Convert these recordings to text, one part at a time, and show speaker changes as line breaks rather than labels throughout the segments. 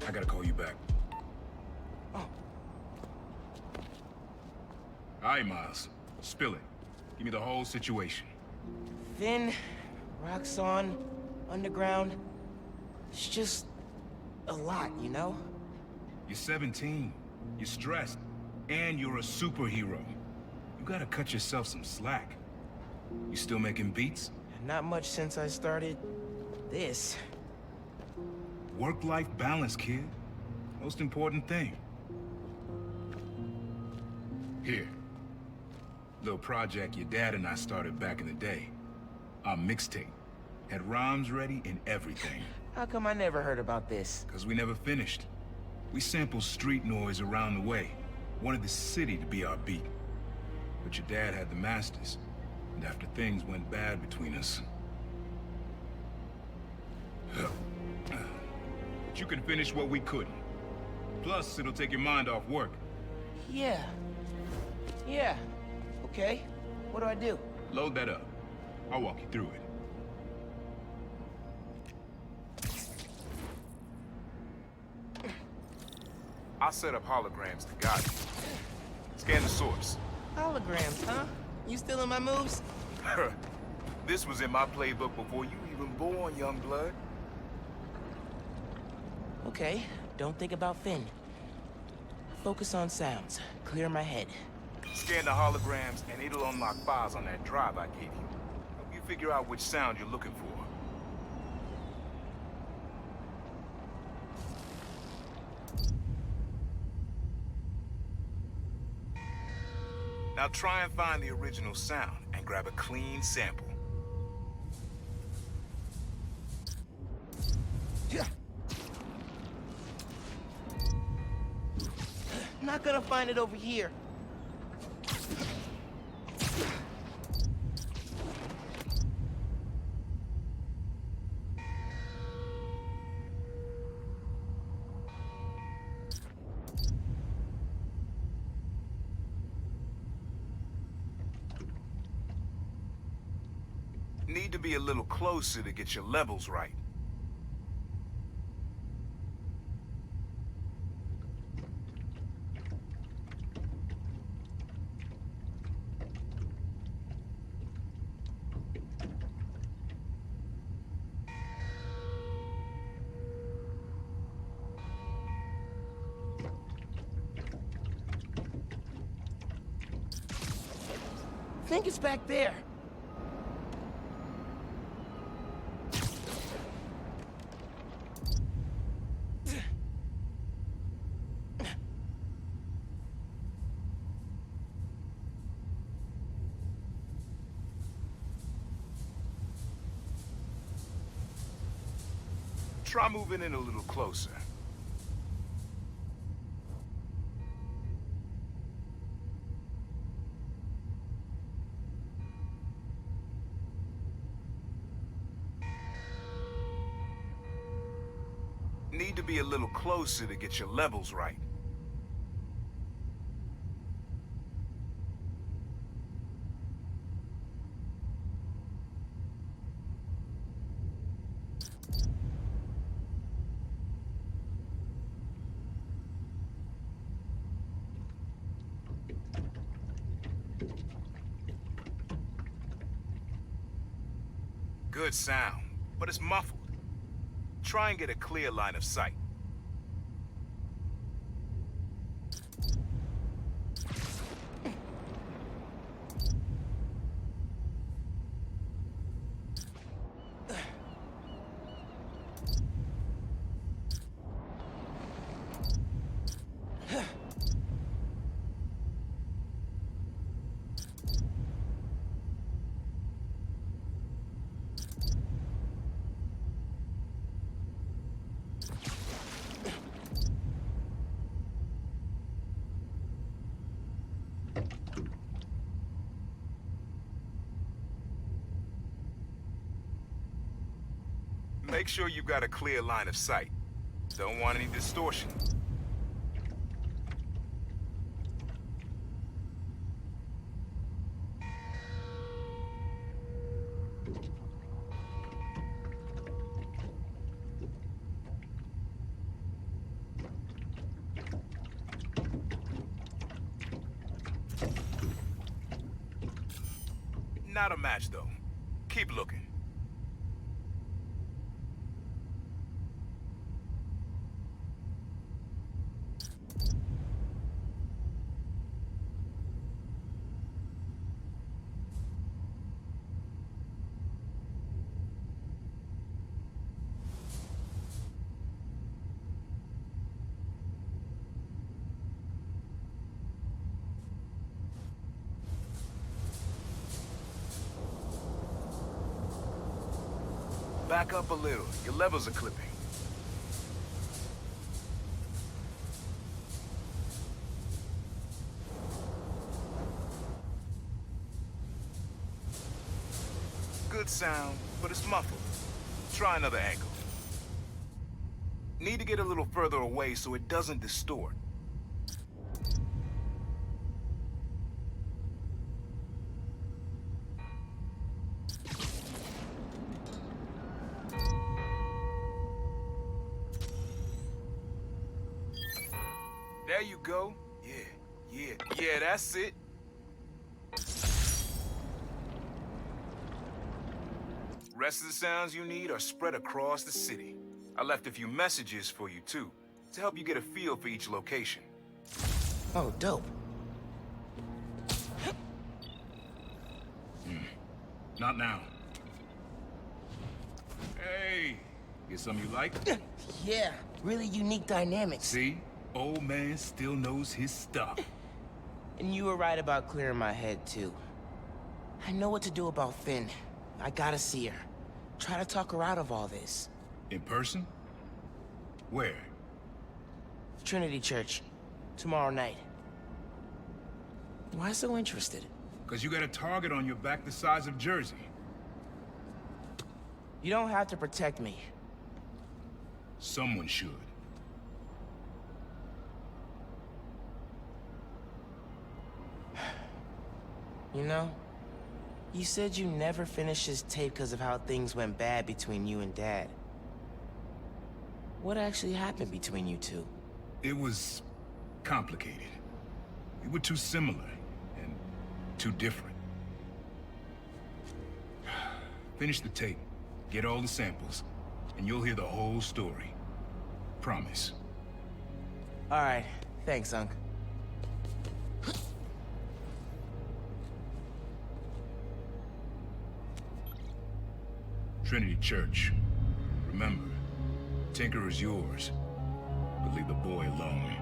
I gotta call you back.
Oh.
All right, Miles. Spill it. Give me the whole situation.
Finn, Roxxon, Underground. It's just a lot, you know?
You're 17. You're stressed. And you're a superhero. You gotta cut yourself some slack. You still making beats?
Not much since I started this.
Work-life balance, kid. Most important thing. Here. Little project your dad and I started back in the day. Our mixtape. Had rhymes ready and everything.
How come I never heard about this?
Cause we never finished. We sampled street noise around the way. Wanted the city to be our beat. But your dad had the masters. And after things went bad between us... But you can finish what we couldn't. Plus, it'll take your mind off work.
Yeah. Yeah. Okay. What do I do?
Load that up. I'll walk you through it.
I'll set up holograms to guide you. Scan the source.
Holograms, huh? You stealing my moves?
This was in my playbook before you even born, young blood.
Okay, don't think about Finn. Focus on sounds. Clear my head.
Scan the holograms, and it'll unlock files on that drive I gave you. Help you figure out which sound you're looking for. Now try and find the original sound, and grab a clean sample.
Not gonna find it over here.
Need to be a little closer to get your levels right.
I think it's back there.
Try moving in a little closer. Need to be a little closer to get your levels right. Good sound, but it's muffled. Try and get a clear line of sight. Make sure you've got a clear line of sight. Don't want any distortion. Not a match, though. Keep looking. Back up a little. Your levels are clipping. Good sound, but it's muffled. Try another angle. Need to get a little further away so it doesn't distort. There you go. Yeah, that's it. Rest of the sounds you need are spread across the city. I left a few messages for you, too, to help you get a feel for each location.
Oh, dope.
Not now. Hey, get something you like?
Yeah, really unique dynamics.
See? Old man still knows his stuff.
And you were right about clearing my head, too. I know what to do about Finn. I gotta see her. Try to talk her out of all this.
In person? Where?
Trinity Church. Tomorrow night. Why so interested?
Because you got a target on your back the size of Jersey.
You don't have to protect me.
Someone should.
You know, you said you never finished this tape because of how things went bad between you and Dad. What actually happened between you two?
It was complicated. We were too similar and too different. Finish the tape, get all the samples, and you'll hear the whole story. Promise.
All right, thanks, Unc.
Trinity Church. Remember, Tinker is yours, but leave the boy alone.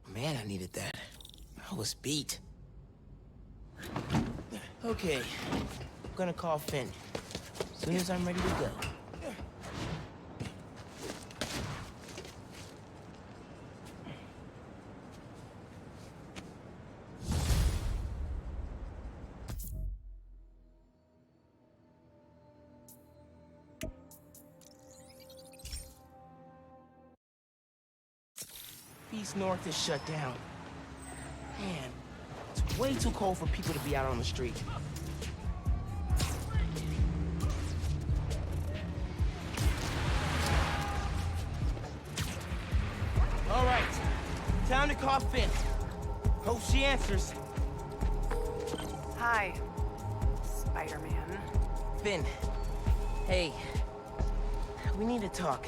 Man, I needed that. I was beat. Okay, I'm gonna call Finn. As soon as I'm ready to go. East North is shut down. Man, it's way too cold for people to be out on the street. All right, time to call Finn. Hope she answers.
Hi, Spider-Man.
Finn, hey, we need to talk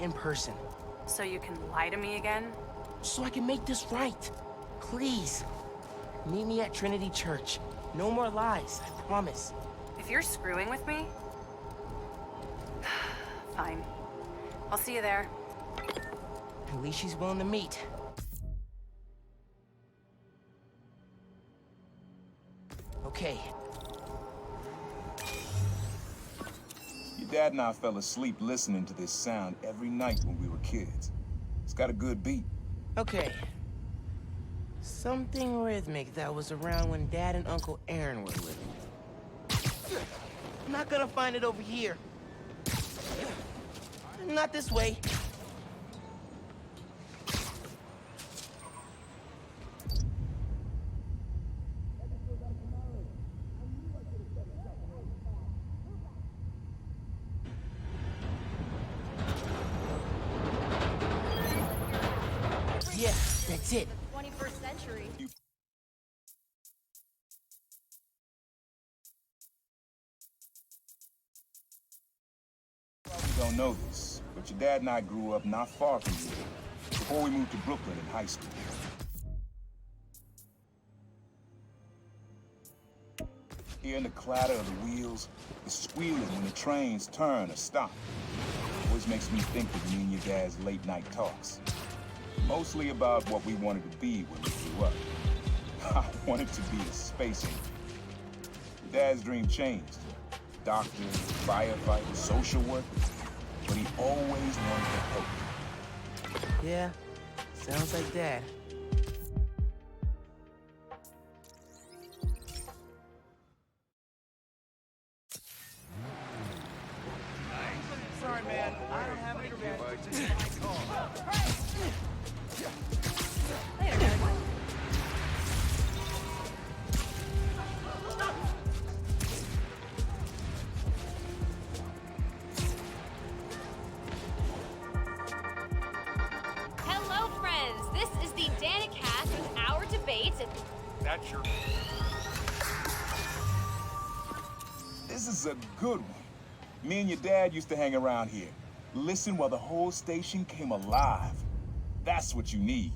in person.
So you can lie to me again?
So I can make this right. Please, meet me at Trinity Church. No more lies, I promise.
If you're screwing with me... Fine. I'll see you there.
At least she's willing to meet. Okay.
Your dad and I fell asleep listening to this sound every night when we were kids. It's got a good beat.
Okay. Something rhythmic that was around when Dad and Uncle Aaron were living. I'm not gonna find it over here. Not this way. Yeah, that's it.
21st century.
You probably don't know this, but your dad and I grew up not far from here, before we moved to Brooklyn in high school. Hearing the clatter of the wheels, the squealing when the trains turn or stop, always makes me think of me and your dad's late night talks. Mostly about what we wanted to be when we grew up. I wanted to be a space angel. Your dad's dream changed. Doctor, firefighter, social worker. But he always wanted to help.
Yeah, sounds like Dad.
Sorry, man. I don't have any
Hello, friends. This is the Danicast with our debates and
That's your...
This is a good one. Me and your dad used to hang around here. Listen while the whole station came alive. That's what you need.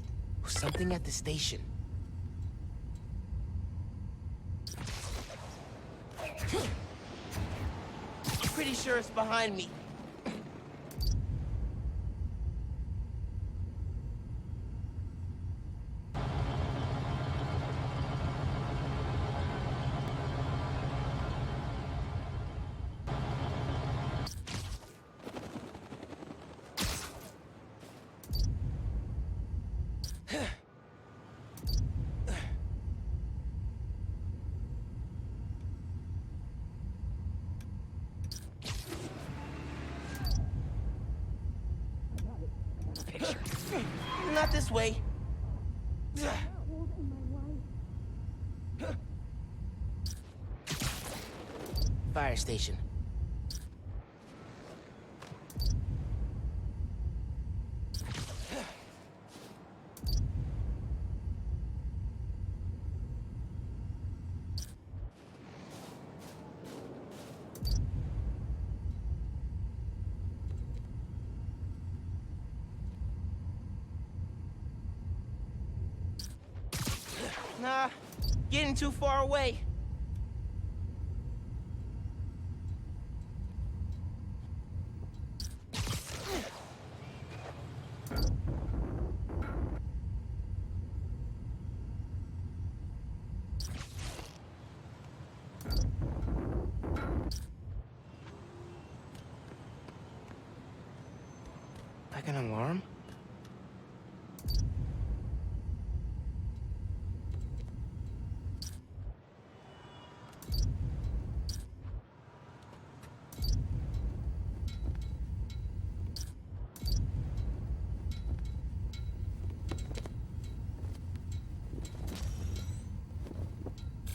Something at the station. Pretty sure it's behind me. Not this way. Fire station. Nah, getting too far away. Like an alarm?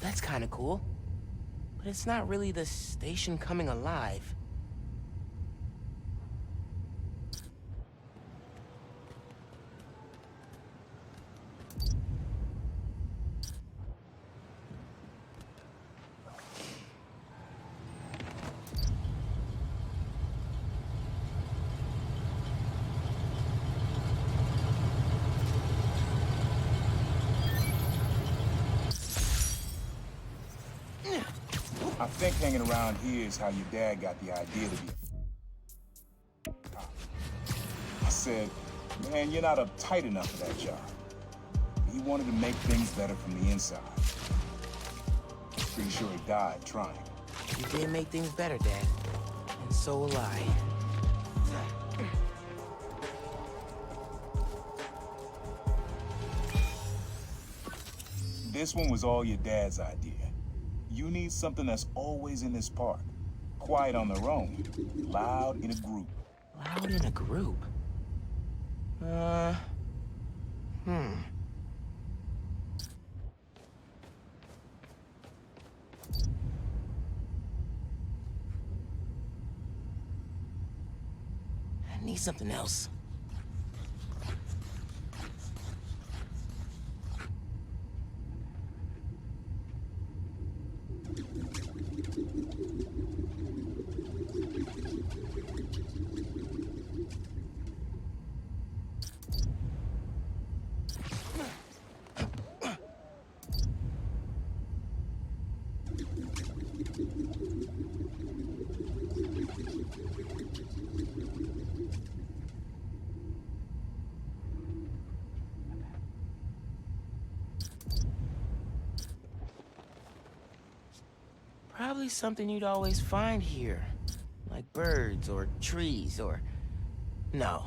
That's kind of cool. But it's not really the station coming alive.
I think hanging around here is how your dad got the idea to be a cop. I said, man, you're not uptight enough for that job. He wanted to make things better from the inside. Pretty sure he died trying.
You did make things better, Dad. And so will I.
This one was all your dad's idea. You need something that's always in this park. Quiet on their own, loud in a group.
Loud in a group? I need something else. Probably something you'd always find here. Like birds or trees or... No,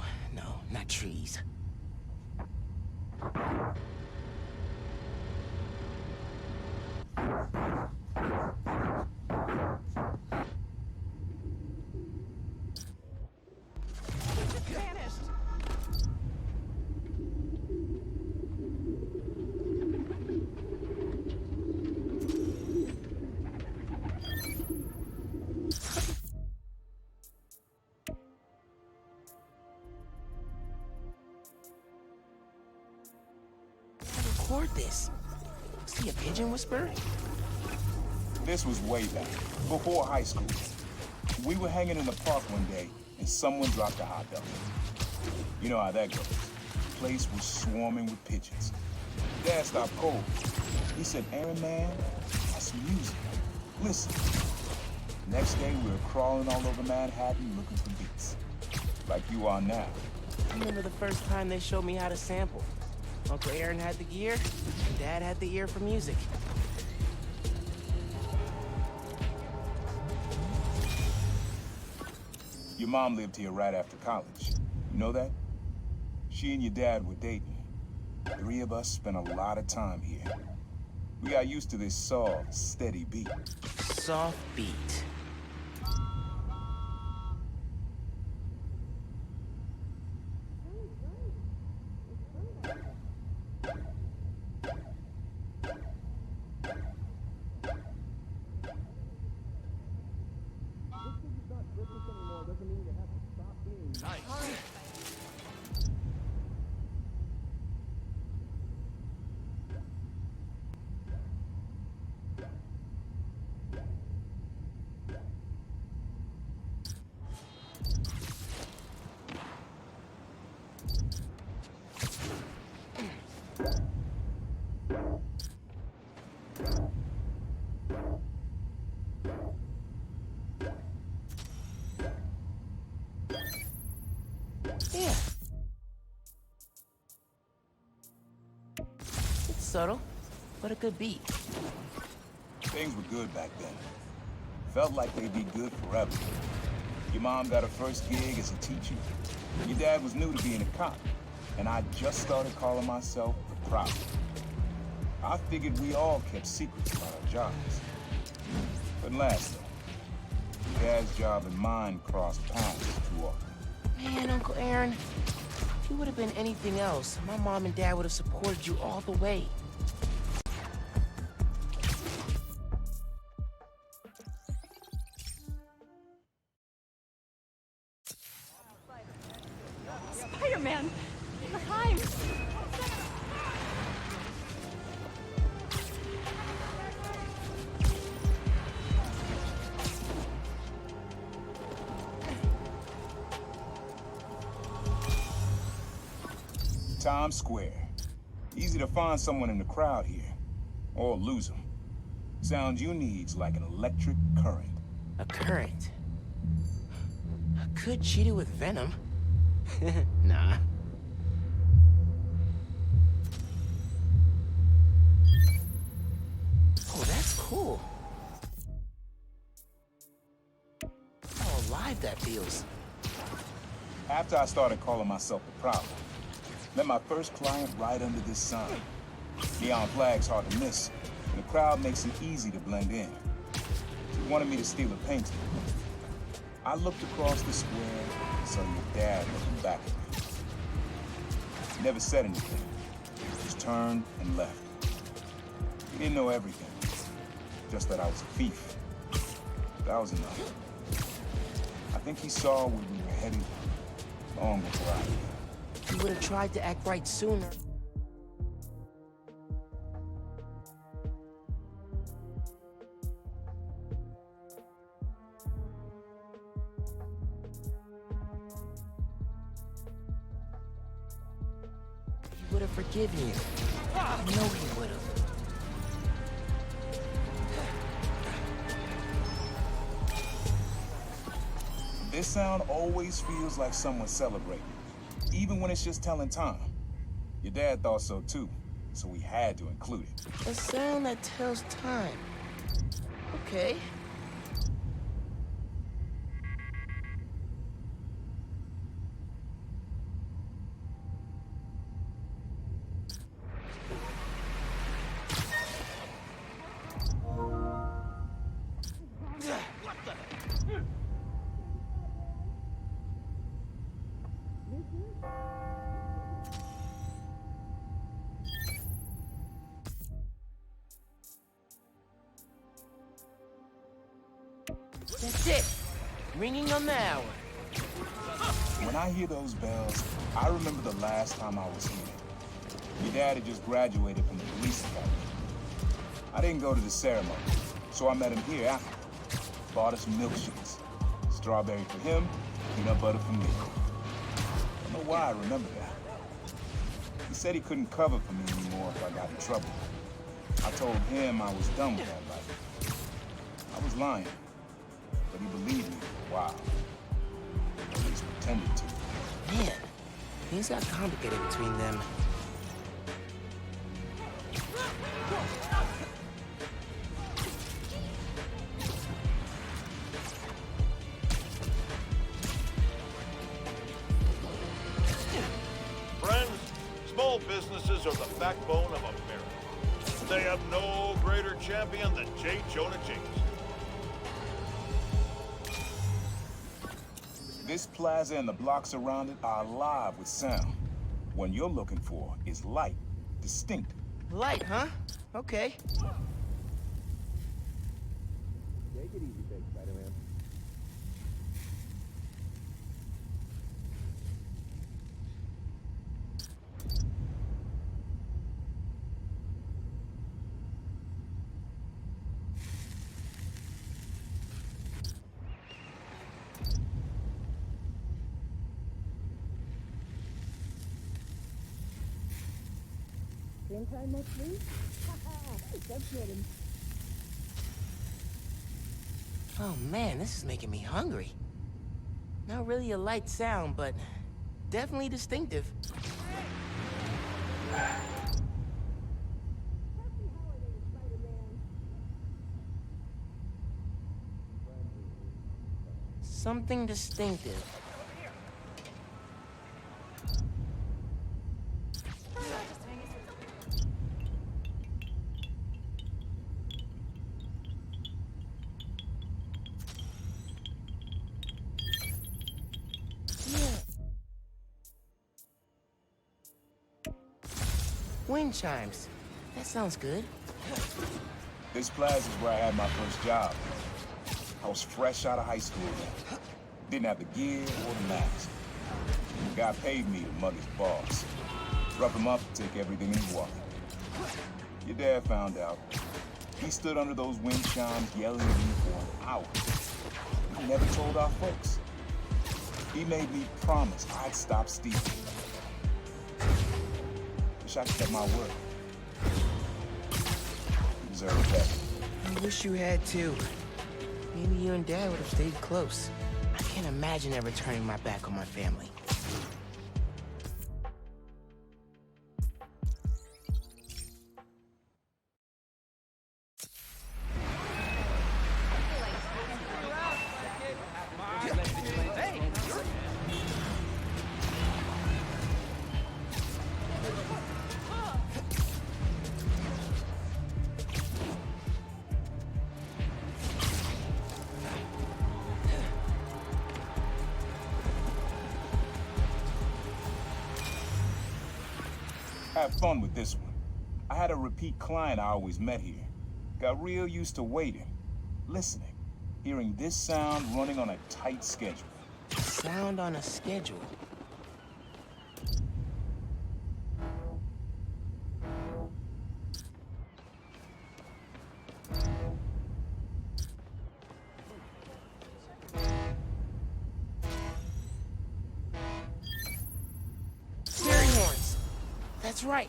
not trees. Record this. Was he a pigeon whisperer?
This was way back, before high school. We were hanging in the park one day, and someone dropped a hot dog. You know how that goes. The place was swarming with pigeons. Dad stopped cold. He said, Aaron, man, that's music. Listen. Next day, we were crawling all over Manhattan looking for beats. Like you are now.
I remember the first time they showed me how to sample. Uncle Aaron had the gear, and Dad had the ear for music.
Your mom lived here right after college. You know that? She and your dad were dating. 3 of us spent a lot of time here. We got used to this soft, steady beat.
Soft beat. Yeah. It's subtle, but a good beat.
Things were good back then. Felt like they'd be good forever. Your mom got her first gig as a teacher. Your dad was new to being a cop. And I just started calling myself the Prophet. I figured we all kept secrets about our jobs. Couldn't last, though. Your dad's job and mine crossed paths too often.
Man, Uncle Aaron, if you would have been anything else, my mom and dad would have supported you all the way.
Spiderman! Behind!
Times Square. Easy to find someone in the crowd here. Or lose them. Sound you need's like an electric current.
A current. I could cheat it with venom. Nah. Oh, that's cool. How alive that feels.
After I started calling myself the Problem, met my first client right under this sign. Neon flag's hard to miss, and the crowd makes it easy to blend in. She wanted me to steal a painting. I looked across the square and saw your dad looking back at me. He never said anything, just turned and left. He didn't know everything, just that I was a thief. That was enough. I think he saw where we were headed long before I did.
You would have tried to act right sooner. He would have forgiven you. I know he would have.
This sound always feels like someone celebrating, even when it's just telling time. Your dad thought so too, so we had to include it.
A sound that tells time. Okay, That's it. Ringing on the hour.
When I hear those bells, I remember the last time I was here. Your dad had just graduated from the police academy. I didn't go to the ceremony, so I met him here after. Bought us some milkshakes. Strawberry for him, peanut butter for me. Don't know why I remember that. He said he couldn't cover for me anymore if I got in trouble. I told him I was done with that life. I was lying, but he believed me for a while. At least pretended to.
Man, things got complicated between them.
Friends, small businesses are the backbone of America. They have no greater champion than J. Jonah Jameson.
This plaza and the blocks around it are alive with sound. What you're looking for is light, distinct.
Light, huh? Okay.
Take it easy, big Spider-Man.
Same time next week? That's kidding.
Oh man, this is making me hungry. Not really a light sound, but definitely distinctive. Something distinctive. Wind chimes. That sounds good.
This plaza is where I had my first job. I was fresh out of high school then. Didn't have the gear or the mask. The guy paid me to mug his boss. Rough him up, take everything in his wallet. Your dad found out. He stood under those wind chimes yelling at me for an hour. He never told our folks. He made me promise I'd stop stealing. Wish I kept my word. You deserve better.
I wish you had too. Maybe you and Dad would have stayed close. I can't imagine ever turning my back on my family.
Have fun with this one. I had a repeat client I always met here. Got real used to waiting, listening, hearing this sound running on a tight schedule.
Sound on a schedule. Scary horns. That's right.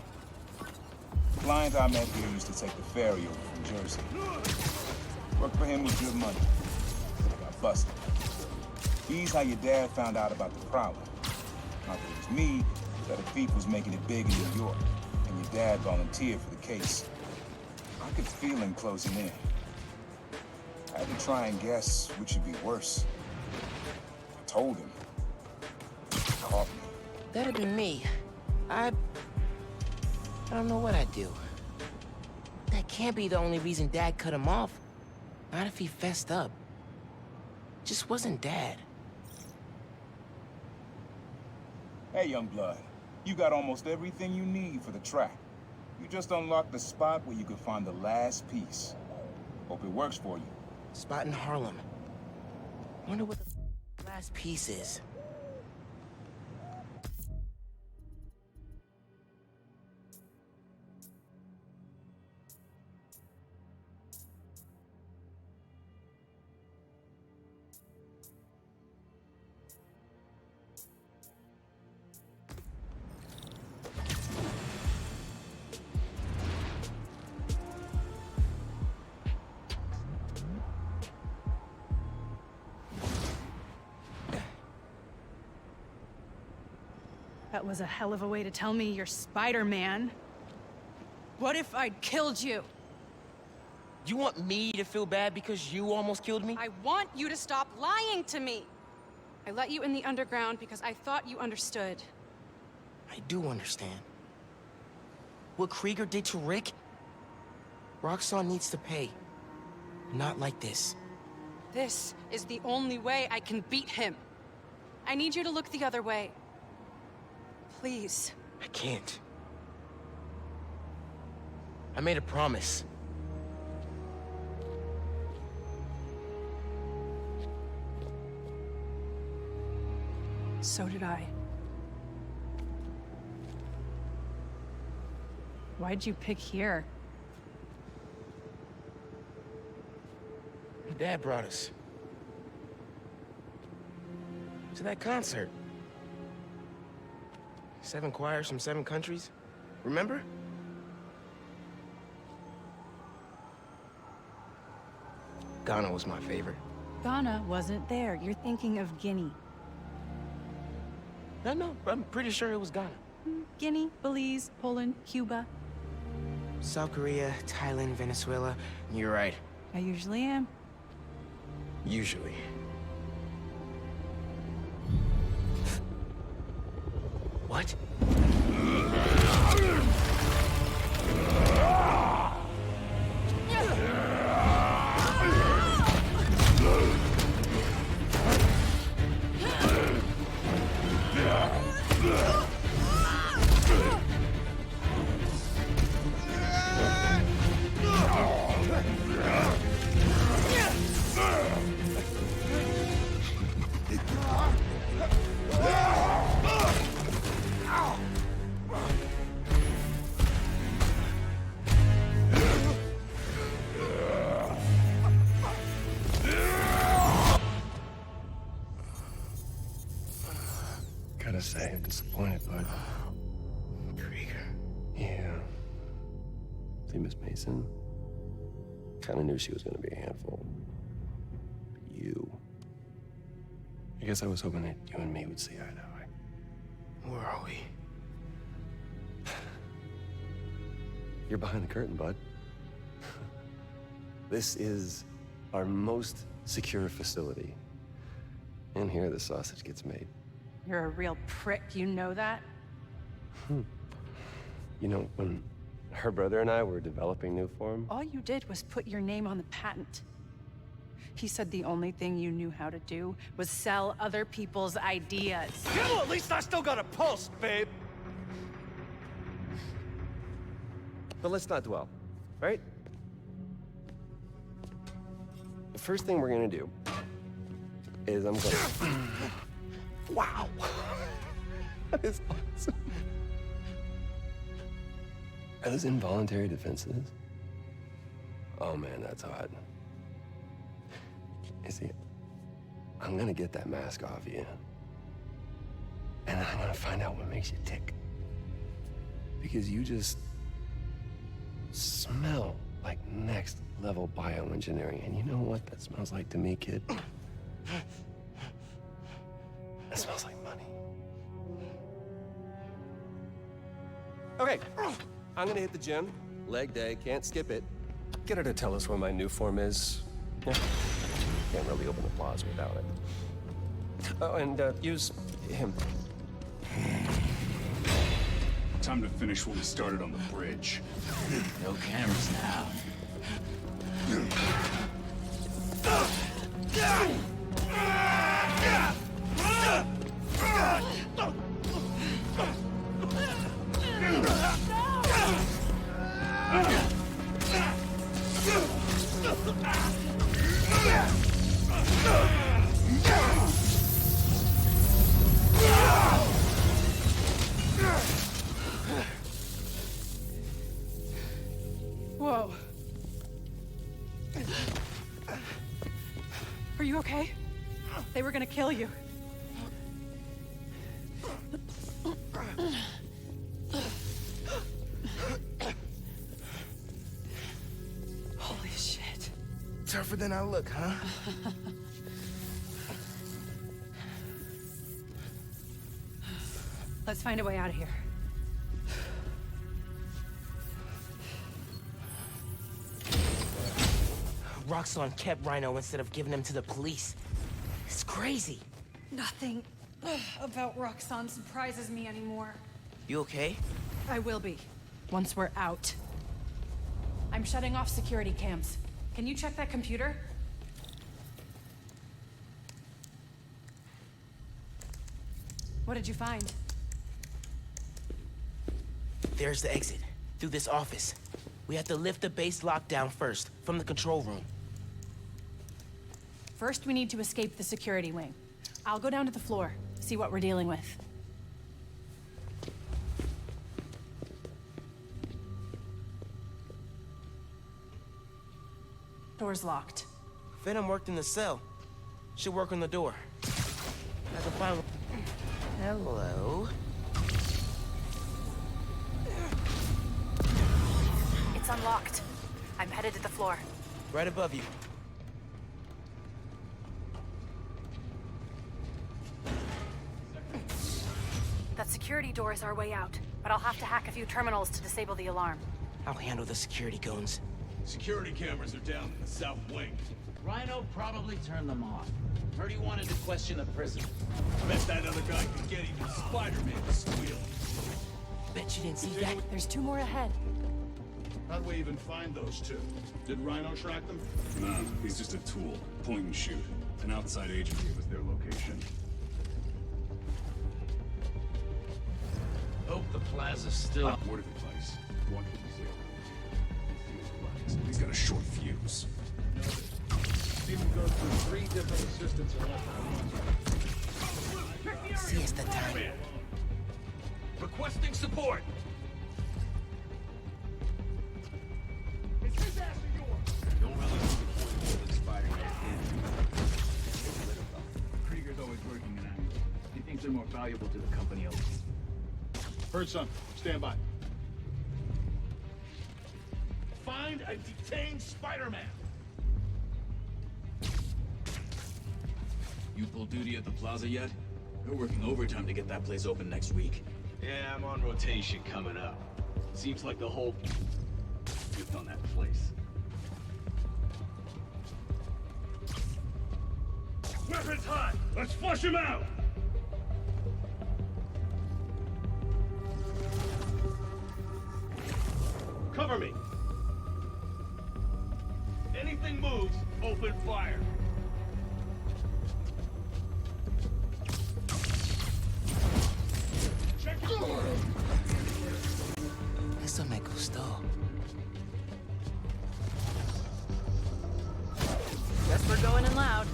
Client I met here used to take the ferry over from Jersey. Worked for him with good money. Got busted. He's how your dad found out about the problem. Not that it was me, that a thief was making it big in New York, and your dad volunteered for the case. I could feel him closing in. I had to try and guess which would be worse. I told him. He caught me.
That'd be me. I don't know what I'd do. That can't be the only reason Dad cut him off. Not if he fessed up. Just wasn't Dad.
Hey, young blood. You got almost everything you need for the track. You just unlocked the spot where you can find the last piece. Hope it works for you.
Spot in Harlem. Wonder what the last piece is.
That was a hell of a way to tell me you're Spider-Man. What if I'd killed you?
You want me to feel bad because you almost killed me?
I want you to stop lying to me. I let you in the underground because I thought you understood.
I do understand. What Krieger did to Rick? Roxxon needs to pay. Not like this.
This is the only way I can beat him. I need you to look the other way. Please.
I can't. I made a promise.
So did I. Why'd you pick here?
Dad brought us. To that concert. 7 choirs from 7 countries. Remember? Ghana was my favorite.
Ghana wasn't there. You're thinking of Guinea.
No, I'm pretty sure it was Ghana.
Guinea, Belize, Poland, Cuba.
South Korea, Thailand, Venezuela. You're right.
I usually am.
Usually. What?
Gotta say, I'm disappointed, bud.
Krieger.
Yeah. See, Miss Mason? Kinda knew she was gonna be a handful. But you... I guess I was hoping that you and me would see eye to eye.
Where are we?
You're behind the curtain, bud. This is our most secure facility. And here the sausage gets made.
You're a real prick, you know that?
You know, when her brother and I were developing new form,
All you did was put your name on the patent. He said the only thing you knew how to do was sell other people's ideas.
Yeah, well, at least I still got a pulse, babe.
but let's not dwell, right? The first thing we're gonna do is I'm gonna... Wow! That is awesome. Are those involuntary defenses? Oh man, that's hot. You see, I'm gonna get that mask off you. And I'm gonna find out what makes you tick. Because you just smell like next level bioengineering. And you know what that smells like to me, kid? That smells like money. Okay, I'm gonna hit the gym. Leg day, can't skip it. Get her to tell us where my new form is. Yeah. Can't really open the plaza without it. Oh, and use him.
Time to finish what we started on the bridge.
No cameras now.
gonna kill you. Holy shit.
Tougher than I look, huh?
Let's find a way out of here.
Roxxon kept Rhino instead of giving him to the police. It's crazy.
Nothing about Roxxon surprises me anymore.
You okay?
I will be, once we're out. I'm shutting off security cams. Can you check that computer? What did you find?
There's the exit. Through this office. We have to lift the base lockdown first, from the control room.
First, we need to escape the security wing. I'll go down to the floor, see what we're dealing with. Door's locked.
Venom worked in the cell. Should work on the door. I can find... Hello?
It's unlocked. I'm headed to the floor.
Right above you.
That security door is our way out, but I'll have to hack a few terminals to disable the alarm.
I'll handle the security goons.
Security cameras are down in the south wing. Rhino probably turned them off. Heard he wanted to question the prisoner. Bet that other guy could get even Spiderman to squeal.
Bet you didn't see that.
There's 2 more ahead.
How'd we even find those two? Did Rhino track them?
Nah, he's just a tool. Point and shoot. An outside agent gave us their location.
Hope the plaza's still...
Word of advice. One can be he's got a short fuse.
See him go through 3 different assistants in less
Siesta time.
Requesting support.
Don't really see the point of holding Spider-Man in.
Krieger's always working an angle. He thinks they're more valuable to the company owners.
Heard something. Stand by. Find and detain Spider-Man.
You pull duty at the plaza yet? We're working overtime to get that place open next week.
Yeah, I'm on rotation coming up. Seems like the whole gift on that place.
Weapons hot! Let's flush him out! Cover me! Anything moves, open fire! Check your door!
Eso me gustó.
Guess we're going in loud.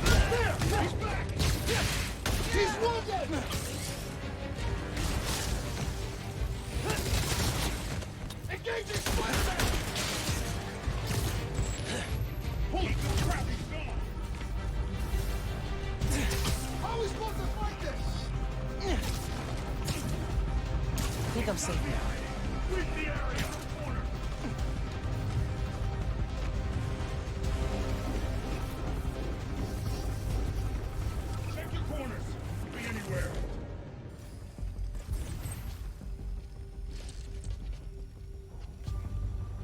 There! He's back! He's wounded! Engaging Spider-Man! Holy crap, he's gone! How are we supposed to fight this?
I think I'm safe now.
Sweep the area! Corner! Check your corners! Could be anywhere!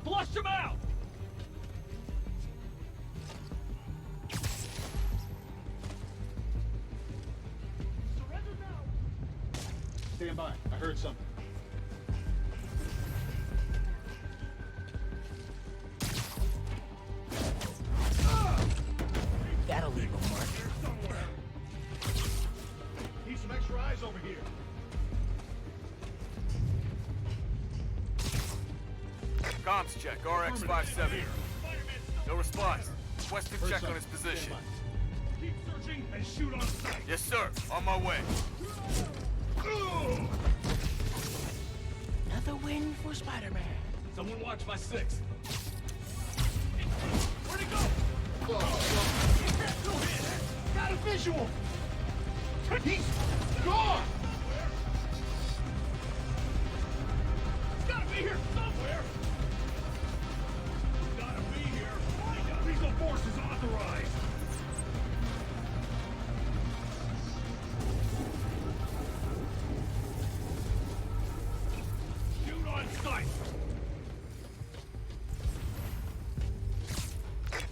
Flush him out! Surrender now! Stand by. I heard something.
That'll leave a mark.
Need some extra eyes over here.
Comms check, RX-57. No response. Requested check on his position.
Keep searching and shoot on sight.
Yes, sir. On my way.
Another win for Spider-Man.
Someone watch my 6.
Where'd he go?
No hit! Got a visual! He's gone! He's gotta be here somewhere! He's gotta be here! Lethal force is authorized! Shoot on sight!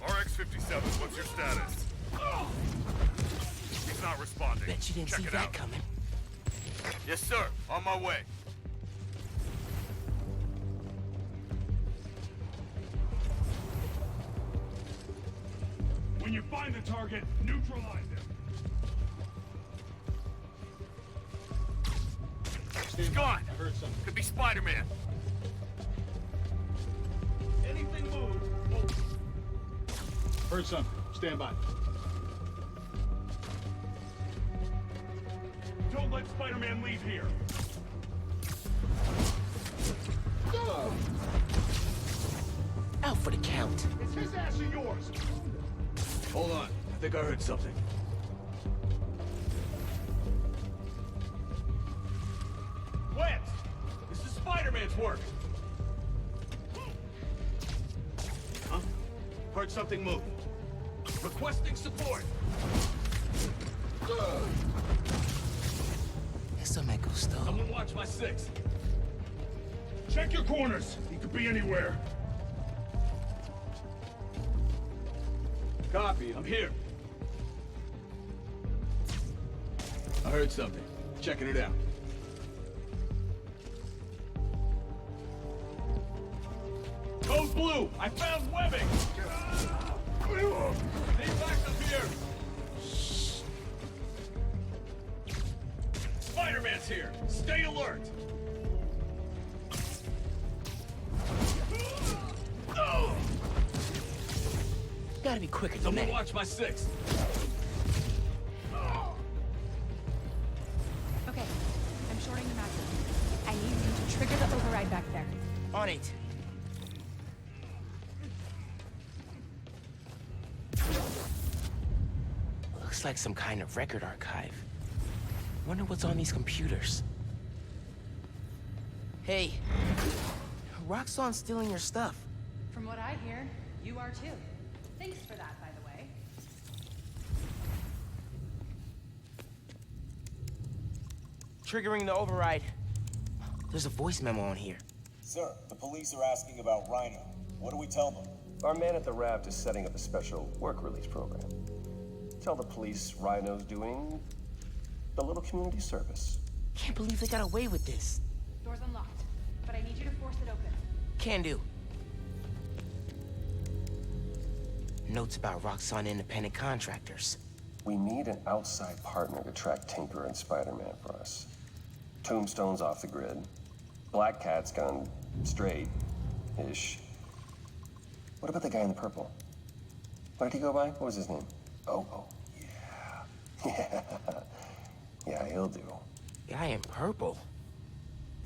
RX-57, what's your status? He's not responding.
Bet you didn't
Check
see
it
that
out.
coming.
Yes, sir. On my way.
When you find the target, neutralize him.
He's gone.
I heard something.
Could be Spider-Man.
Anything move? Heard something. Stand by. Don't let Spider-Man leave here.
Out for the count.
It's his ass or yours. Hold on. I think I heard something. Webs! This is Spider-Man's work! Huh? Heard something move. Requesting support!
Eso me gustó.
Someone watch my six. Check your corners. He could be anywhere. Copy. I'm here. I heard something. Checking it out. Code Blue! I found webbing! Need backup here! Spider-Man's here! Stay alert!
Gotta be quicker than
Someone
that.
watch my six!
Okay, I'm shorting the magnet. I need you to trigger the override back there.
On it. Looks like some kind of record archive. Wonder what's on these computers. Hey, Roxxon's stealing your stuff.
From what I hear, you are too. Thanks for that, by the way.
Triggering the override. There's a voice memo on here.
Sir, the police are asking about Rhino. What do we tell them?
Our man at the raft is setting up a special work release program. Tell the police Rhino's doing a little community service.
Can't believe they got away with this.
Door's unlocked, but I need you to force it open.
Can do. Notes about Roxxon independent contractors.
We need an outside partner to track Tinker and Spider-Man for us. Tombstone's off the grid. Black Cat's gone straight-ish. What about the guy in the purple? What did he go by? What was his name? Oh, yeah. Yeah, he'll do.
Guy in purple?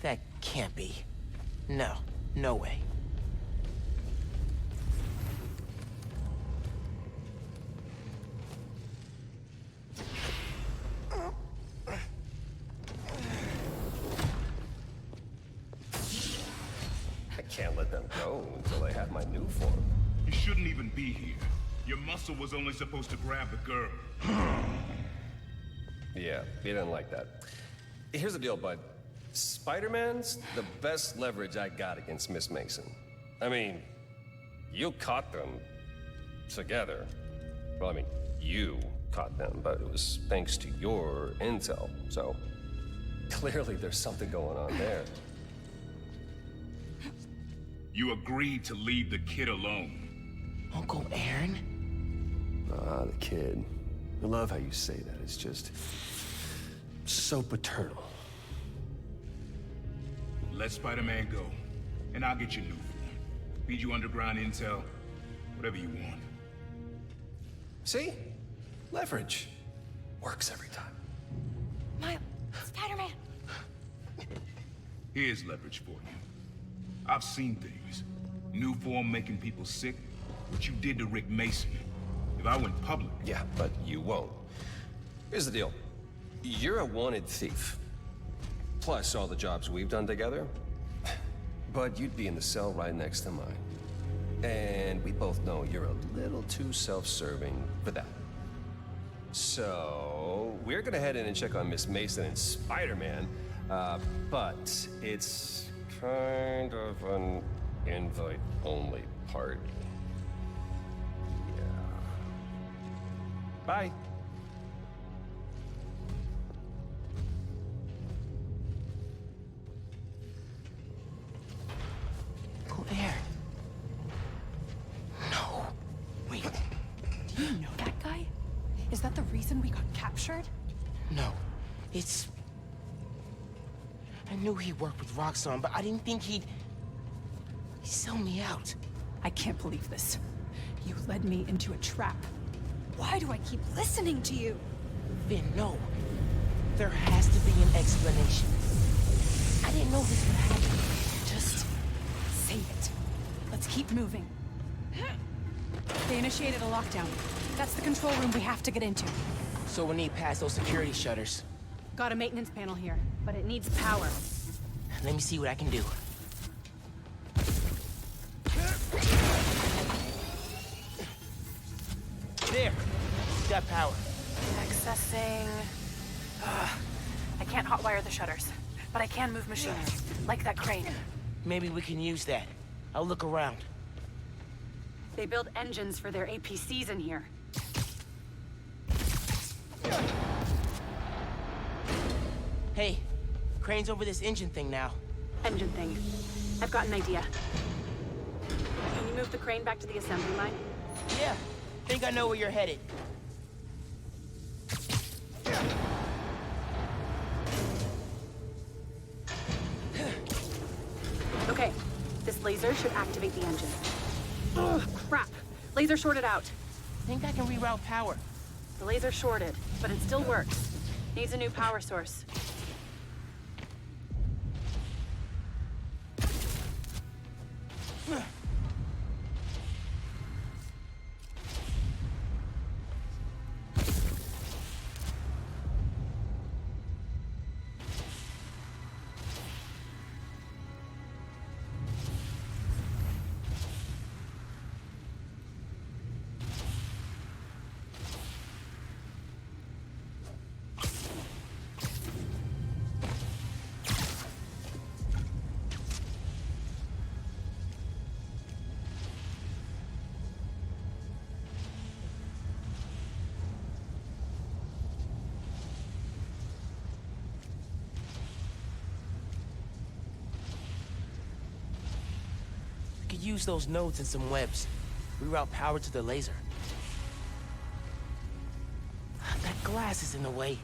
That can't be. No, no way.
I can't let them go until I have my new form.
You shouldn't even be here. Your muscle was only supposed to grab the girl.
Yeah, he didn't like that. Here's the deal, bud. Spider-Man's the best leverage I got against Miss Mason. I mean, you caught them together. Well, I mean, you caught them, but it was thanks to your intel. So, clearly there's something going on there.
You agreed to leave the kid alone.
Uncle Aaron?
Ah, the kid. I love how you say that. It's just so paternal.
Let Spider-Man go, and I'll get you new form. Feed you underground intel, whatever you want.
See? Leverage. Works every time.
Miles, Spider-Man.
Here's leverage for you. I've seen things. New form making people sick. What you did to Rick Mason. if I went public.
Yeah, but you won't. Here's the deal. You're a wanted thief. Plus all the jobs we've done together. But you'd be in the cell right next to mine. And we both know you're a little too self-serving for that. So, we're gonna head in and check on Miss Mason and Spiderman, but it's kind of an invite-only party. Yeah. Bye.
Go there. No. Wait.
Do you know that guy? Is that the reason we got captured?
No. It's... I knew he worked with Roxxon, but I didn't think he'd sell me out.
I can't believe this. You led me into a trap. Why do I keep listening to you?
Vin, no. There has to be an explanation. I didn't know this would happen.
Just say it. Let's keep moving. They initiated a lockdown. That's the control room we have to get into.
So we'll need past those security shutters.
Got a maintenance panel here, but it needs power.
Let me see what I can do. There! Got power.
Accessing... I can't hotwire the shutters, but I can move machinery, like that crane.
Maybe we can use that. I'll look around.
They build engines for their APCs in here.
Hey, crane's over this engine thing now.
Engine thing. I've got an idea. Can you move the crane back to the assembly line?
Yeah, think I know where you're headed.
Okay, this laser should activate the engine. Ugh, crap. Laser shorted out.
Think I can reroute power.
The laser shorted, but it still works. Needs a new power source.
Use those nodes and some webs. Reroute power to the laser. That glass is in the way.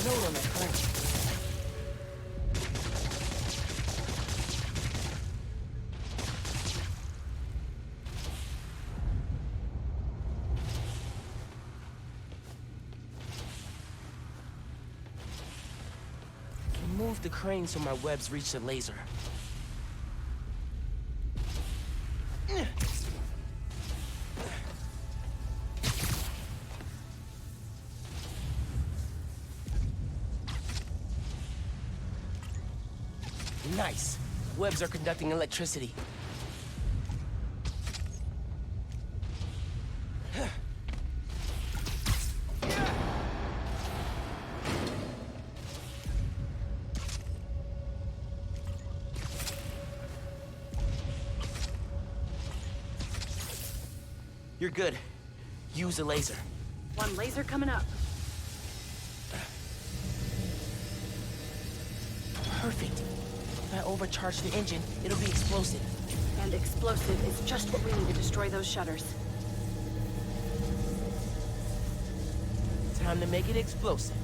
Note on that crane. Move the crane so my webs reach the laser. Nice. Webs are conducting electricity. You're good. Use a laser.
One laser coming up.
Perfect. If I overcharge the engine, it'll be explosive.
And explosive is just what we need to destroy those shutters.
Time to make it explosive.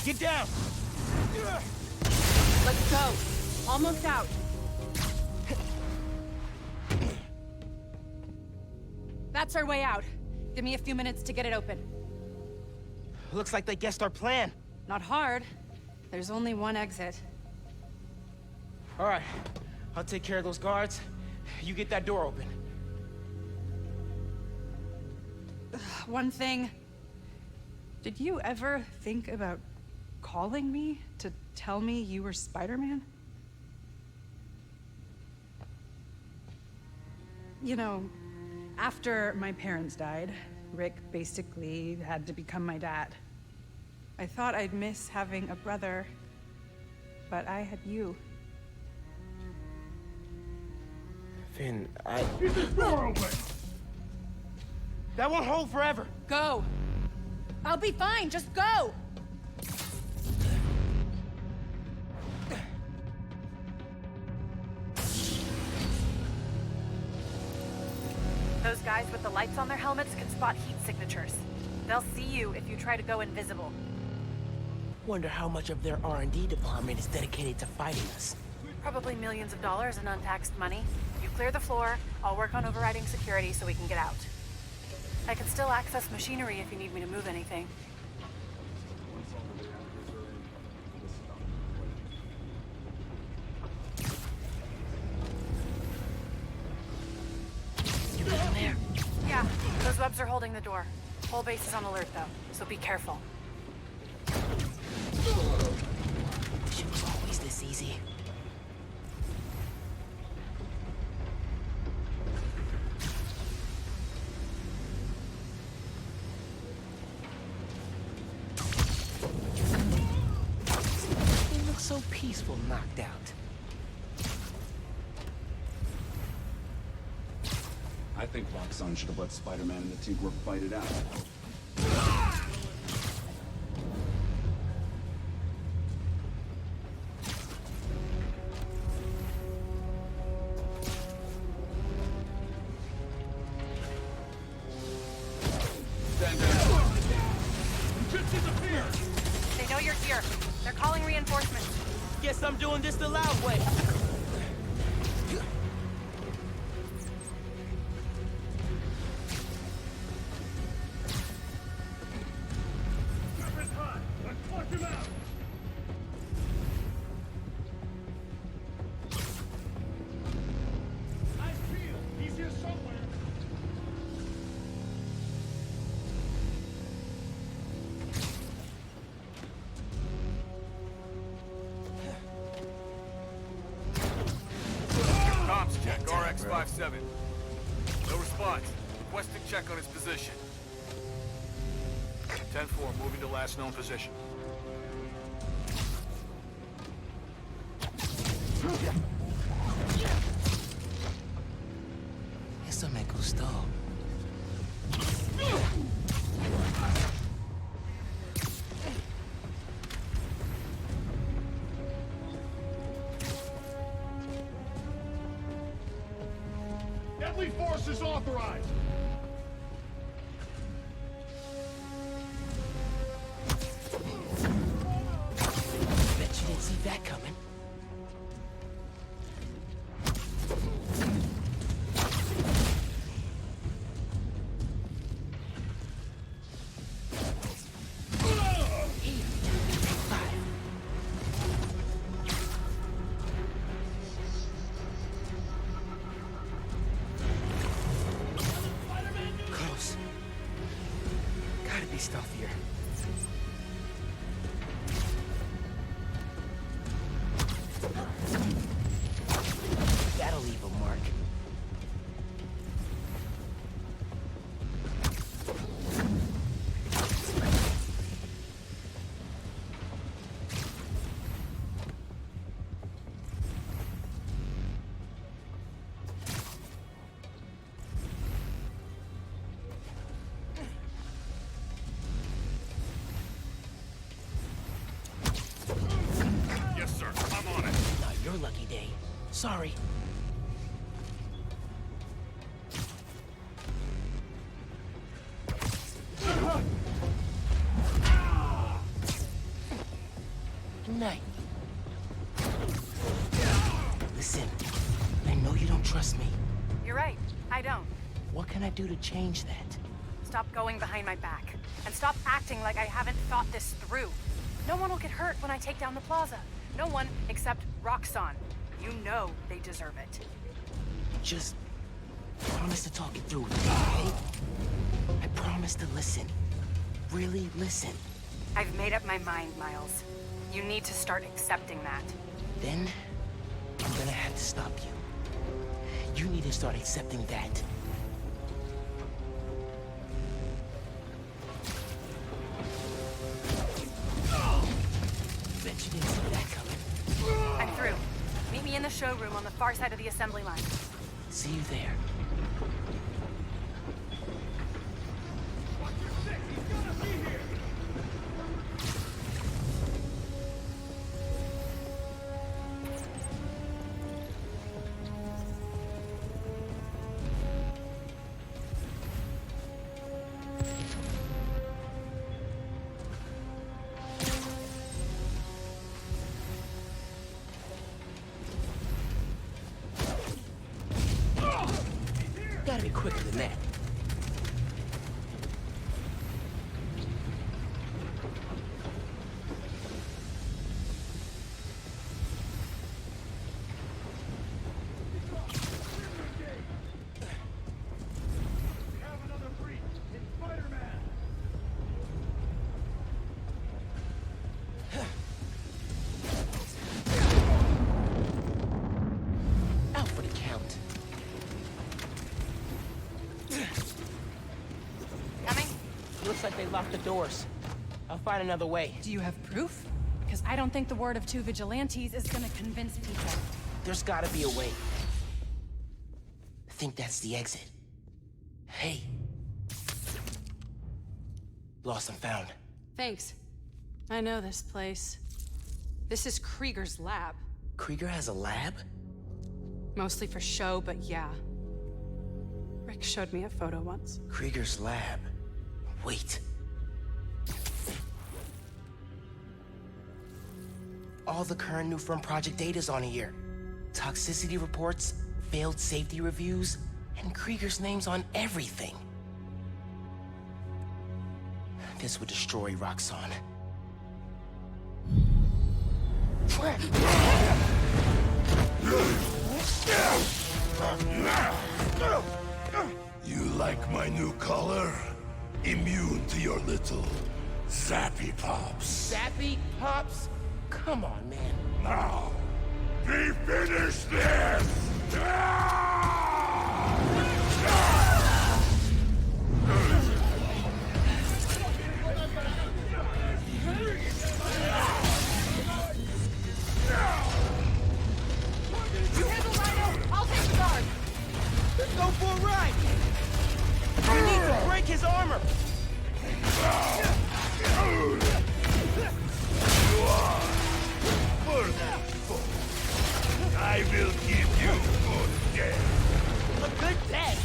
Get down!
Let's go. Almost out. That's our way out. Give me a few minutes to get it open.
Looks like they guessed our plan.
Not hard. There's only one exit.
All right, I'll take care of those guards. You get that door open.
One thing. Did you ever think about calling me to tell me you were Spider-Man? You know, after my parents died, Rick basically had to become my dad. I thought I'd miss having a brother, but I had you.
Finn,
Get this door open!
That won't hold forever.
Go! I'll be fine, just go!
Those guys with the lights on their helmets can spot heat signatures. They'll see you if you try to go invisible.
Wonder how much of their R&D department is dedicated to fighting us.
Probably millions of dollars in untaxed money. You clear the floor, I'll work on overriding security so we can get out. I can still access machinery if you need me to move anything.
You in there?
Yeah, those webs are holding the door. Whole base is on alert though, so be careful.
Shit was always this easy. It looks so peaceful knocked out.
I think Roxxon should have let Spider-Man and the Teamwork fight it out. Stand down.
Just disappear!
They know you're here. They're calling reinforcements.
Guess I'm doing this the loud way.
Weapons hot! Let's flush him out! Eyes peeled! He's here somewhere!
Comms check, RX-57. No response. Requesting check on his position. 10-4, moving to last known position.
Eso me gustó.
Deadly force is authorized!
Bet you didn't see that coming. Here, take 5. Close. Gotta be stealthier. That'll leave a mark.
Yes, sir. I'm on it.
Not your lucky day. Sorry. Good night. Listen, I know you don't trust me.
You're right. I don't.
What can I do to change that?
Stop going behind my back. And stop acting like I haven't thought this through. No one will get hurt when I take down the plaza. No one except Roxxon. You know they deserve it.
Just promise to talk it through with me, okay? I promise to listen. Really listen.
I've made up my mind, Miles. You need to start accepting that.
Then, I'm gonna have to stop you. You need to start accepting that. Bet you didn't see that coming.
I'm through. Meet me in the showroom on the far side of the assembly line.
See you there. Gotta be quicker than that.
Have another freak. It's Spiderman.
Out for the count.
Coming?
Looks like they locked the doors. I'll find another way.
Do you have proof? Because I don't think the word of 2 vigilantes is gonna convince people.
There's gotta be a way. I think that's the exit. Hey. Lost and found.
Thanks. I know this place. This is Krieger's lab.
Krieger has a lab?
Mostly for show, but yeah. Rick showed me a photo once.
Krieger's lab. Wait. All the current new firm project data's on here. Toxicity reports, failed safety reviews, and Krieger's name's on everything. This would destroy Roxxon.
You like my new color? Immune to your little zappy pops.
Zappy Pops? Come on, man.
Now, we finish this!
You handle Rhino, I'll take the guard.
Let's go for a ride! We need to break his armor!
You are merciful. I will give you good death.
A good death?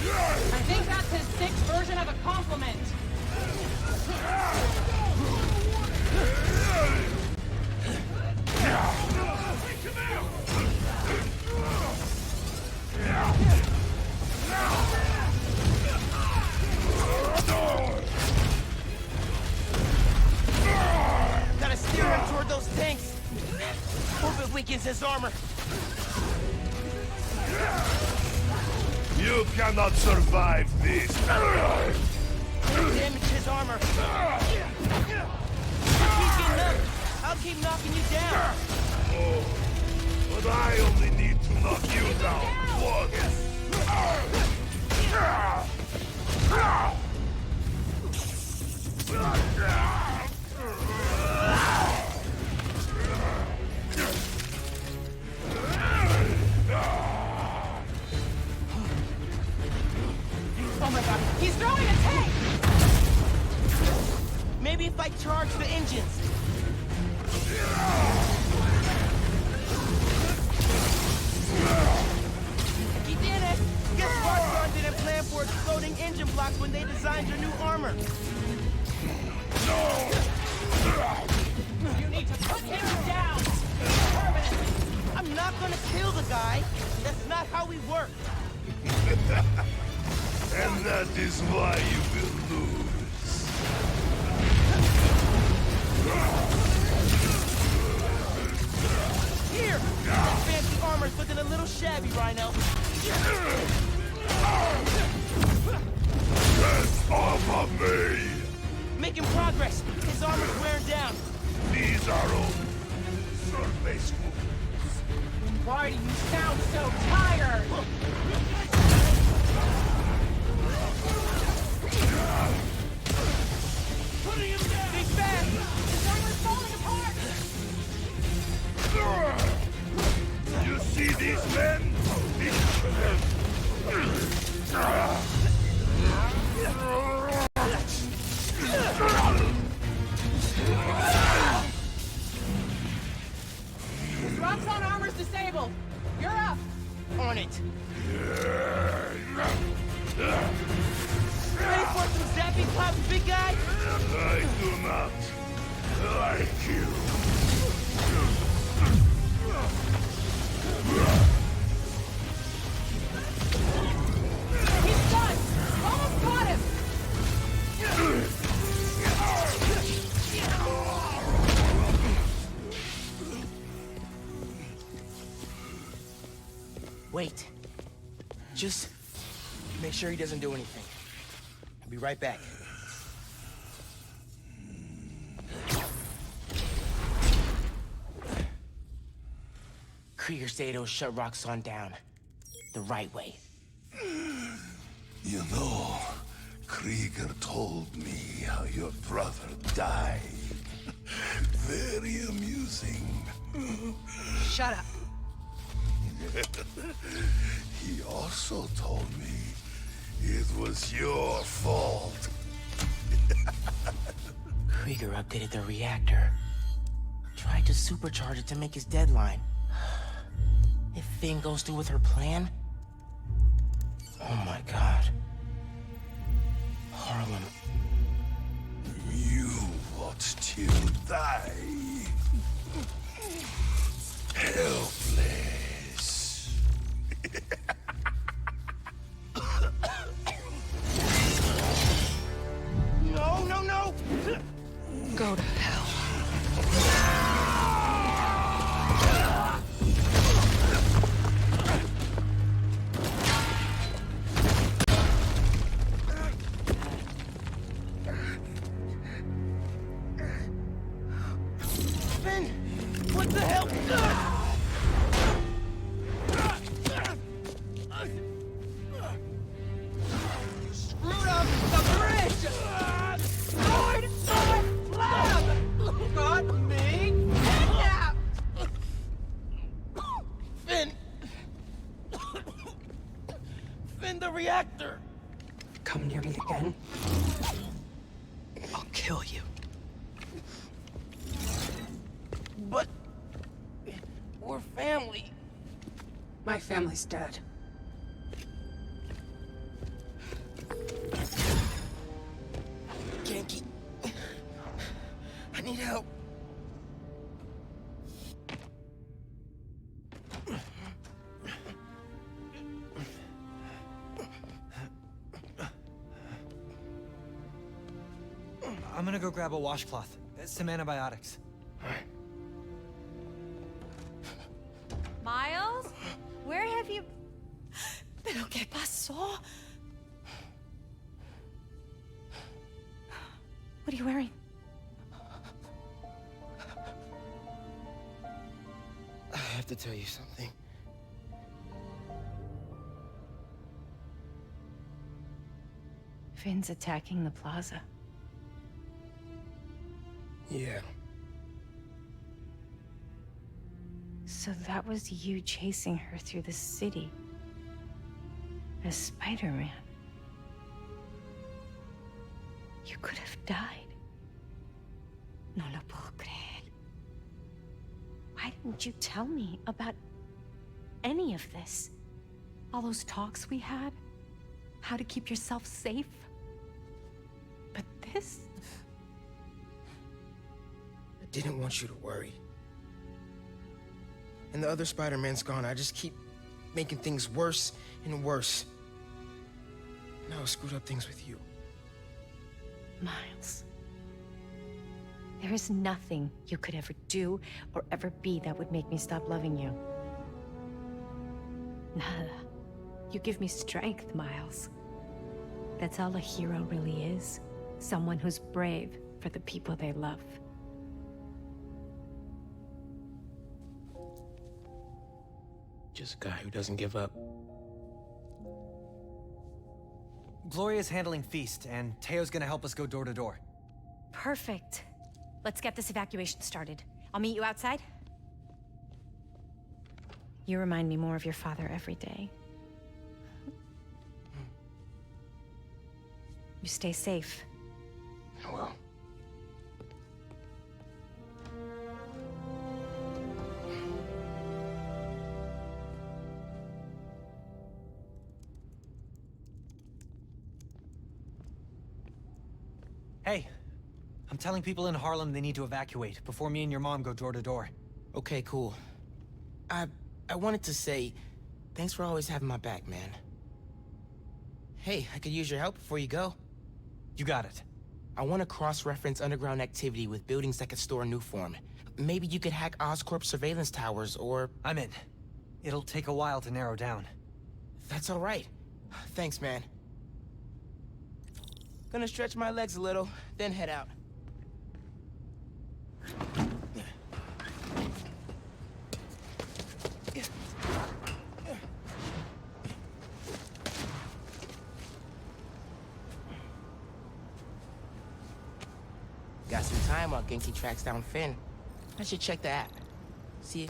I think that's his 6th version of a compliment.
Gotta steer him toward those tanks. Hope it weakens his armor.
You cannot survive this.
Damage his armor. Keep getting up. I'll keep knocking you down.
Oh, but I only need to knock you down once.
Oh my god, he's throwing a tank! Maybe if I charge the engines. He did it! Guess Roxxon didn't plan for exploding engine blocks when they designed your new armor.
You need to put him down! Permanently!
I'm not gonna kill the guy. That's not how we work.
And that is why you will lose.
Here! That fancy armor's looking a little shabby, Rhino.
Get off of me!
Making progress. His armor's wearing down.
These are only surface wounds.
Why do you sound so tired?
Putting him down!
Big fast!
His armor's falling apart!
You see these men?
Roxxon armor's disabled! You're up!
On it. Ready for some zapping clouds, big guy?
I do not like you.
He's done! Almost got him!
Wait. Just make sure he doesn't do anything. I'll be right back. Krieger said he'll shut Roxxon down. The right way.
You know, Krieger told me how your brother died. Very amusing.
Shut up.
He also told me it was your fault.
Krieger updated the reactor. Tried to supercharge it to make his deadline. If Finn goes through with her plan... Oh my god. Harlem.
You want to die. Helpless.
No, no, no!
Go to hell.
Finn! What the hell? Screwed up the bridge! Lord, lab! Got me kidnapped! Finn! Finn, the reactor!
Come near me again. I'll kill you.
But... we're family.
My family's dead.
Genki. I need help.
I'm gonna go grab a washcloth. Some antibiotics.
Miles? Where have you...
¿Pero qué pasó? What are you wearing?
I have to tell you something.
Finn's attacking the plaza.
Yeah.
So that was you chasing her through the city. As Spider-Man. You could have died. No lo puedo creer. Why didn't you tell me about
any of this. All those talks we had, how to keep yourself safe. But this?
I didn't want you to worry. And the other Spider-Man's gone. I just keep making things worse and worse. Now I screwed up things with you.
Miles. There is nothing you could ever do or ever be that would make me stop loving you. Nada. You give me strength, Miles. That's all a hero really is. Someone who's brave for the people they love.
Just a guy who doesn't give up.
Gloria's handling Feast, and Teo's gonna help us go door to door.
Perfect. Let's get this evacuation started. I'll meet you outside. You remind me more of your father every day. You stay safe.
I will.
Hey, I'm telling people in Harlem they need to evacuate before me and your mom go door to door.
Okay, cool. I wanted to say, thanks for always having my back, man. Hey, I could use your help before you go.
You got it.
I want to cross-reference underground activity with buildings that could store Nuform. Maybe you could hack Oscorp's surveillance towers, or...
I'm in. It'll take a while to narrow down.
That's all right. Thanks, man. Gonna stretch my legs a little, then head out. Got some time while Genki tracks down Finn. I should check the app. See if...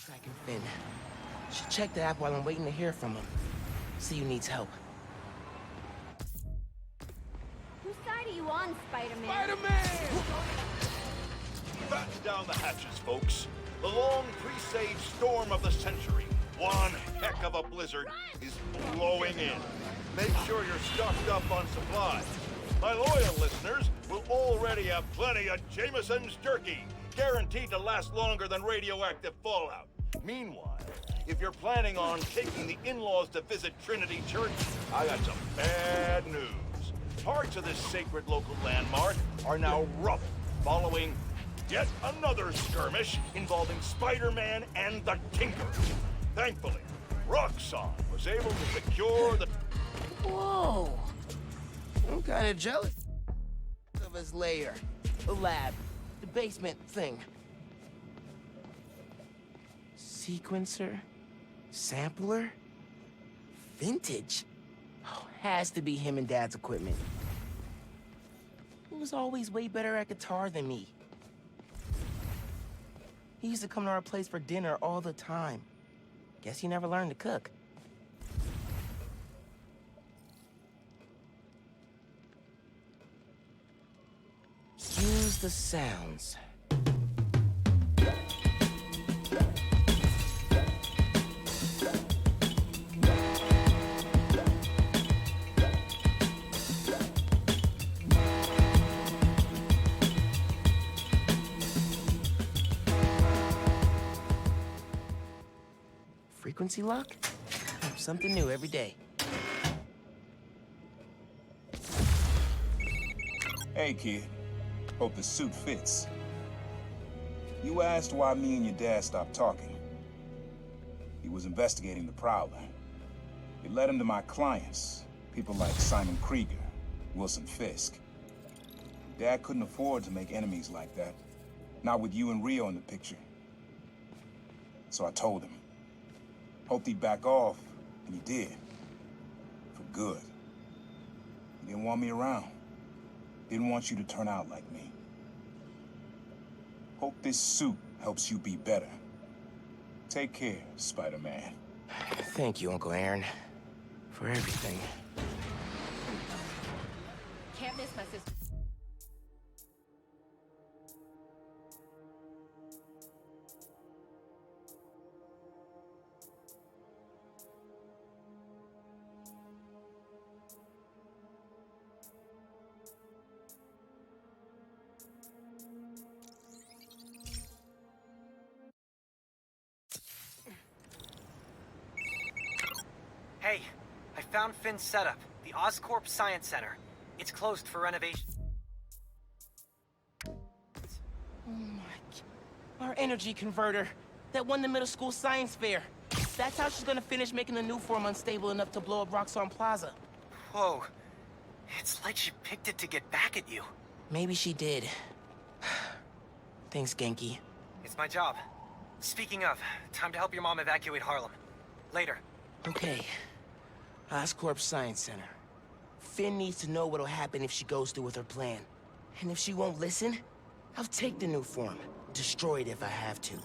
Tracking Finn. Should check the app while I'm waiting to hear from him. See who needs help.
Whose side are you on, Spider-Man?
Spider-Man! Batten down the hatches, folks. The long presaged storm of the century, one heck of a blizzard, is blowing in. Make sure you're stocked up on supplies. My loyal listeners will already have plenty of Jameson's jerky, guaranteed to last longer than radioactive fallout. Meanwhile, if you're planning on taking the in-laws to visit Trinity Church, I got some bad news. Parts of this sacred local landmark are now rubble following yet another skirmish involving Spider-Man and the Tinker. Thankfully, Roxxon was able to secure the...
Whoa! I'm kinda jealous of his lair, the lab, the basement thing. Sequencer? Sampler? Vintage? Oh, has to be him and Dad's equipment. He was always way better at guitar than me. He used to come to our place for dinner all the time. Guess he never learned to cook. Use the sounds. Frequency lock? Something new every day.
Hey, kid. Hope the suit fits. You asked why me and your dad stopped talking. He was investigating the Prowler. It led him to my clients, people like Simon Krieger, Wilson Fisk. Dad couldn't afford to make enemies like that. Not with you and Rio in the picture. So I told him. Hoped he'd back off, and he did. For good. He didn't want me around. Didn't want you to turn out like me. Hope this suit helps you be better. Take care, Spider-Man.
Thank you, Uncle Aaron, for everything.
Can't miss my sister.
found Finn's setup, the Oscorp Science Center. It's closed for renovation.
Oh my... Our energy converter that won the middle school science fair. That's how she's gonna finish making the new form unstable enough to blow up Roxxon Plaza.
Whoa. It's like she picked it to get back at you.
Maybe she did. Thanks, Genki.
It's my job. Speaking of, time to help your mom evacuate Harlem. Later.
Okay. Oscorp Science Center. Finn needs to know what'll happen if she goes through with her plan. And if she won't listen, I'll take the new form. Destroy it if I have to.